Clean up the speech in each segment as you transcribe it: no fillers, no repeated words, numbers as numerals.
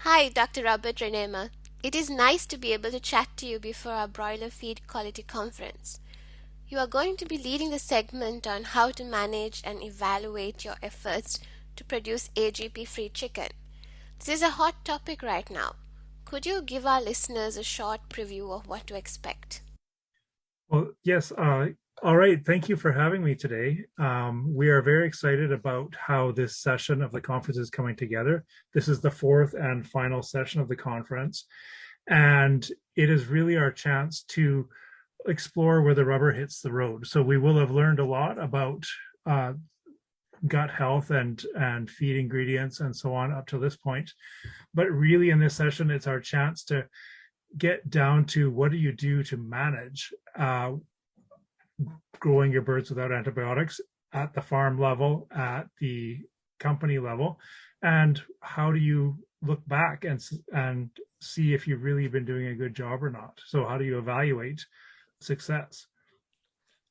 Hi, Dr. Robert Renema. It is nice to be able to chat to you before our broiler feed quality conference. You are going to be leading the segment on how to manage and evaluate your efforts to produce AGP-free chicken. This is a hot topic right now. Could you give our listeners a short preview of what to expect? Well, yes. All right. Thank you for having me today. We are very excited about how this session of the conference is coming together. This is the fourth and final session of the conference, and it is really our chance to explore where the rubber hits the road. So we will have learned a lot about uh, gut health and feed ingredients and so on up to this point. But really, in this session, it's our chance to get down to what do you do to manage growing your birds without antibiotics at the farm level, at the company level, and how do you look back and see if you've really been doing a good job or not. So how do you evaluate success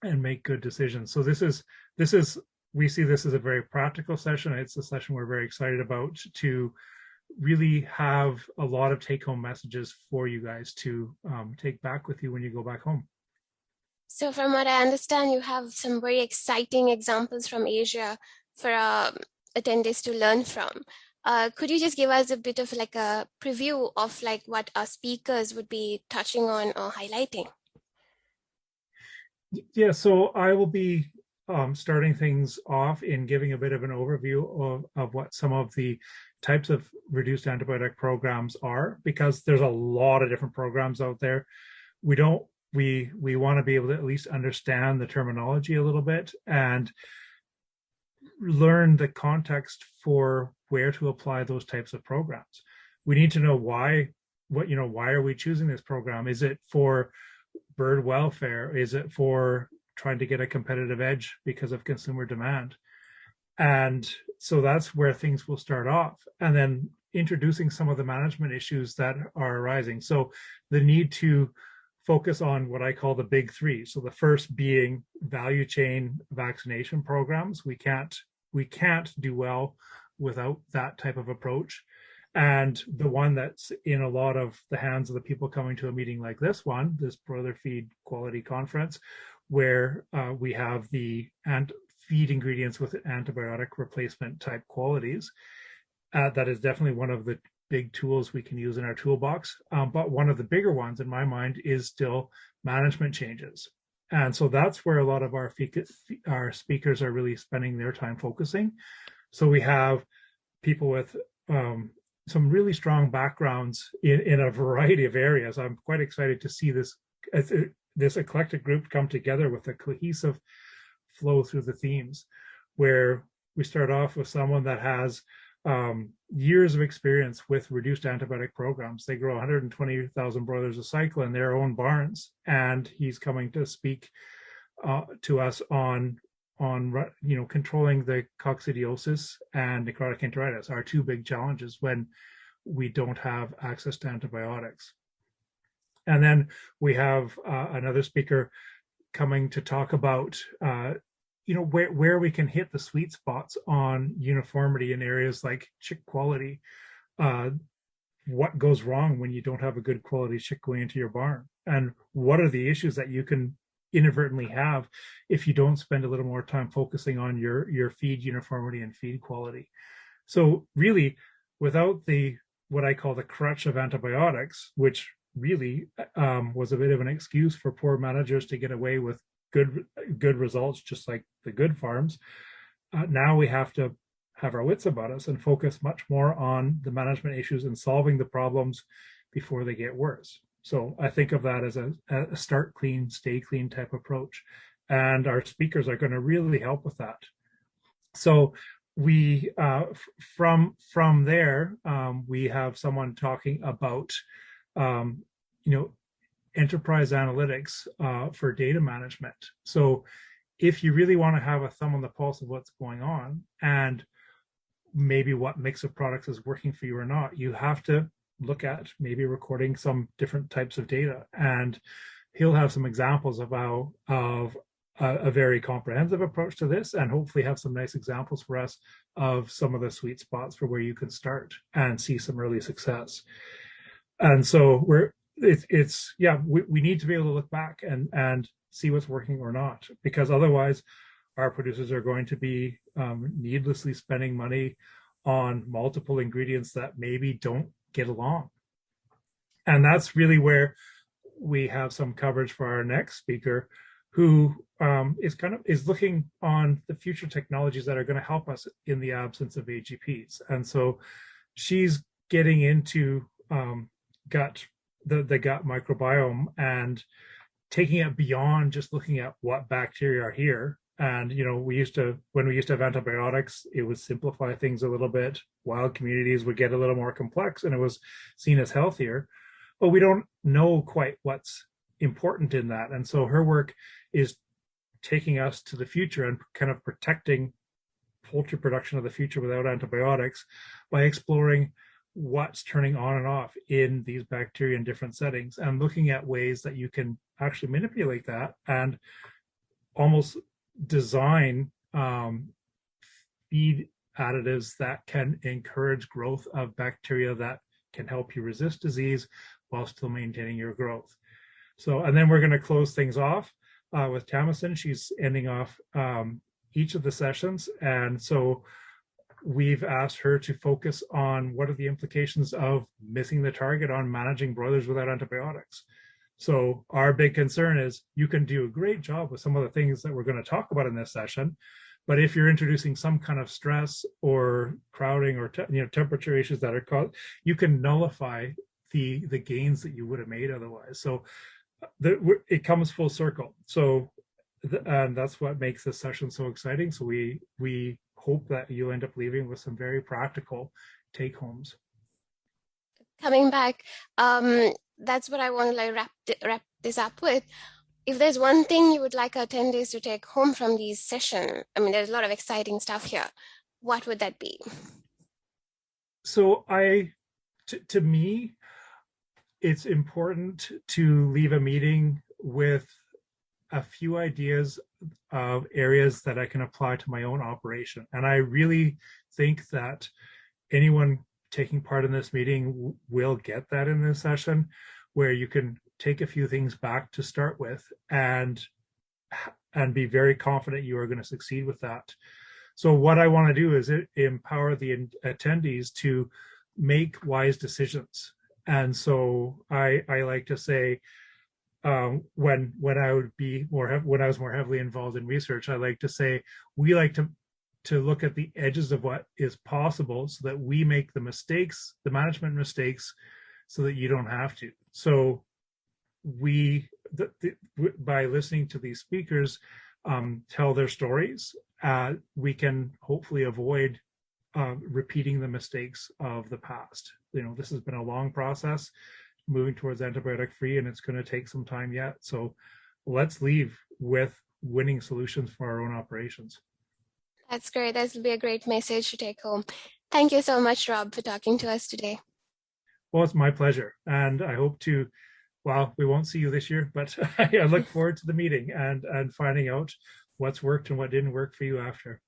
and make good decisions? So this is we see this as a very practical session. It's a session we're very excited about to really have a lot of take-home messages for you guys to take back with you when you go back home. So, from what I understand, you have some very exciting examples from Asia for our attendees to learn from. Could you just give us a bit of like a preview of like what our speakers would be touching on or highlighting? Yeah, so I will be starting things off in giving a bit of an overview of what some of the types of reduced antibiotic programs are, because there's a lot of different programs out there. We don't we want to be able to at least understand the terminology a little bit and learn the context for where to apply those types of programs. We need to know why are we choosing this program? Is it for bird welfare? Is it for trying to get a competitive edge because of consumer demand? And so that's where things will start off. And then introducing some of the management issues that are arising. So the need to focus on what I call the big three. So the first being value chain vaccination programs. We can't do well without that type of approach. And the one that's in a lot of the hands of the people coming to a meeting like this one, this broiler feed quality conference, where we have the feed ingredients with antibiotic replacement type qualities. That is definitely one of the big tools we can use in our toolbox. But one of the bigger ones in my mind is still management changes. And so that's where a lot of our speakers are really spending their time focusing. So we have people with some really strong backgrounds in a variety of areas. I'm quite excited to see this eclectic group come together with a cohesive flow through the themes, where we start off with someone that has years of experience with reduced antibiotic programs. They grow 120,000 broilers a cycle in their own barns, and he's coming to speak to us on controlling the coccidiosis and necrotic enteritis, our two big challenges when we don't have access to antibiotics. And then we have another speaker coming to talk about where we can hit the sweet spots on uniformity in areas like chick quality. What goes wrong when you don't have a good quality chick going into your barn, and what are the issues that you can inadvertently have if you don't spend a little more time focusing on your feed uniformity and feed quality. So really, without the what I call the crutch of antibiotics, which really was a bit of an excuse for poor managers to get away with good results, just like the good farms. Now we have to have our wits about us and focus much more on the management issues and solving the problems before they get worse. So I think of that as a start clean, stay clean type approach. And our speakers are going to really help with that. So we from there, we have someone talking about enterprise analytics for data management. So if you really want to have a thumb on the pulse of what's going on and maybe what mix of products is working for you or not, you have to look at maybe recording some different types of data. And he'll have some examples of a very comprehensive approach to this, and hopefully have some nice examples for us of some of the sweet spots for where you can start and see some early success. And so we need to be able to look back and see what's working or not, because otherwise our producers are going to be needlessly spending money on multiple ingredients that maybe don't get along. And that's really where we have some coverage for our next speaker, who is looking on the future technologies that are going to help us in the absence of AGPs. And so she's getting into the gut microbiome and taking it beyond just looking at what bacteria are here. And when we used to have antibiotics, it would simplify things a little bit. Wild communities would get a little more complex, and it was seen as healthier. But we don't know quite what's important in that. And so her work is taking us to the future and kind of protecting poultry production of the future without antibiotics by exploring what's turning on and off in these bacteria in different settings, and looking at ways that you can actually manipulate that and almost design feed additives that can encourage growth of bacteria that can help you resist disease while still maintaining your growth. So, and then we're going to close things off with Tamison. She's ending off each of the sessions. And so we've asked her to focus on what are the implications of missing the target on managing broilers without antibiotics. So our big concern is you can do a great job with some of the things that we're going to talk about in this session, but if you're introducing some kind of stress or crowding or temperature issues that are caused, you can nullify the gains that you would have made otherwise. So it comes full circle. So and that's what makes this session so exciting. So we hope that you'll end up leaving with some very practical take homes. Coming back, that's what I want to wrap this up with. If there's one thing you would like our attendees to take home from these sessions, I mean, there's a lot of exciting stuff here. What would that be? So to me, it's important to leave a meeting with a few ideas of areas that I can apply to my own operation. And I really think that anyone taking part in this meeting will get that in this session, where you can take a few things back to start with and be very confident you are going to succeed with that. So what I want to do is empower the attendees to make wise decisions. And so I like to say, when I was more heavily involved in research, I like to say we like to look at the edges of what is possible so that we make the management mistakes, so that you don't have to. So by listening to these speakers tell their stories, we can hopefully avoid repeating the mistakes of the past. This has been a long process moving towards antibiotic free, and it's going to take some time yet. So let's leave with winning solutions for our own operations. That's great. That will be a great message to take home. Thank you so much, Rob, for talking to us today. Well, it's my pleasure. And I hope to, well, we won't see you this year, but I look forward to the meeting and finding out what's worked and what didn't work for you after.